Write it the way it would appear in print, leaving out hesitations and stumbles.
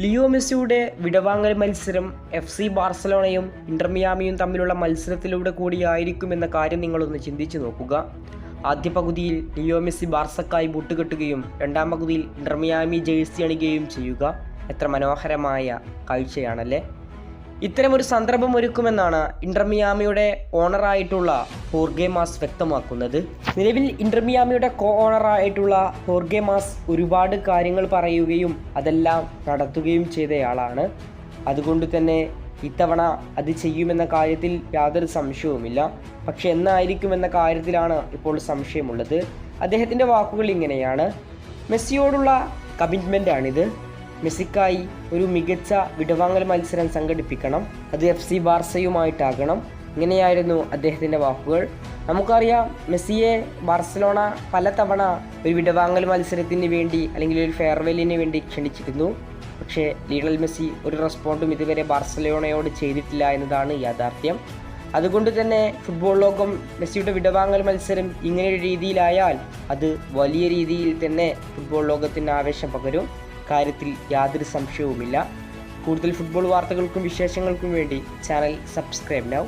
Leo മെസ്സിയുടെ വിടവാങ്ങൽ മത്സരം FC ബാർസലോണയും ഇന്റർ മിയാമിയും തമ്മിലുള്ള മത്സരത്തിലൂടെ കൂടിയായിരിക്കുമെന്ന കാര്യം നിങ്ങളൊന്ന് ചിന്തിച്ചു നോക്കുക. ആദ്യ പകുതിയിൽ ലിയോ മെസ്സി ബാർസക്കായി ബൂട്ടുകെട്ടുകയും രണ്ടാം പകുതിയിൽ ഇന്റർ മിയാമി ജേഴ്സി അണിയുകയും ചെയ്യുക എത്ര മനോഹരമായ കാഴ്ചയാണല്ലേ. ഇത്തരമൊരു സന്ദർഭം ഒരുക്കുമെന്നാണ് ഇന്റർ മിയാമിയുടെ ഓണറായിട്ടുള്ള ഹോർഗെ മാസ് വ്യക്തമാക്കുന്നത്. നിലവിൽ ഇന്റർ മിയാമിയുടെ കോ ഓണറായിട്ടുള്ള ഹോർഗെ മാസ് ഒരുപാട് കാര്യങ്ങൾ പറയുകയും അതെല്ലാം നടത്തുകയും ചെയ്തയാളാണ്. അതുകൊണ്ട് തന്നെ ഇത്തവണ അത് ചെയ്യുമെന്ന കാര്യത്തിൽ യാതൊരു സംശയവുമില്ല. പക്ഷെ എന്നായിരിക്കുമെന്ന കാര്യത്തിലാണ് ഇപ്പോൾ സംശയമുള്ളത്. അദ്ദേഹത്തിൻ്റെ വാക്കുകൾ ഇങ്ങനെയാണ്: മെസ്സിയോടുള്ള കമ്മിറ്റ്മെൻ്റാണിത്. മെസ്സിക്കായി ഒരു മികച്ച വിടവാങ്ങൽ മത്സരം സംഘടിപ്പിക്കണം. അത് FC ബാർസയുമായിട്ടാകണം. ഇങ്ങനെയായിരുന്നു അദ്ദേഹത്തിൻ്റെ വാക്കുകൾ. നമുക്കറിയാം, മെസ്സിയെ ബാർസലോണ പലതവണ ഒരു വിടവാങ്ങൽ മത്സരത്തിന് വേണ്ടി അല്ലെങ്കിൽ ഒരു ഫെയർവെല്ലിന് വേണ്ടി ക്ഷണിച്ചിരുന്നു. പക്ഷേ ലിയണൽ മെസ്സി ഒരു റെസ്പോണ്ടും ഇതുവരെ ബാർസലോണയോട് ചെയ്തിട്ടില്ല എന്നതാണ് യാഥാർത്ഥ്യം. അതുകൊണ്ട് തന്നെ ഫുട്ബോൾ ലോകം മെസ്സിയുടെ വിടവാങ്ങൽ മത്സരം ഇങ്ങനെയൊരു രീതിയിലായാൽ അത് വലിയ രീതിയിൽ തന്നെ ഫുട്ബോൾ ലോകത്തിന് ആവേശം പകരും. കാര്യത്തിൽ യാതൊരു സംശയവുമില്ല. കൂടുതൽ ഫുട്ബോൾ വാർത്തകൾക്കും വിശേഷങ്ങൾക്കും വേണ്ടി ചാനൽ സബ്സ്ക്രൈബ് നൗ.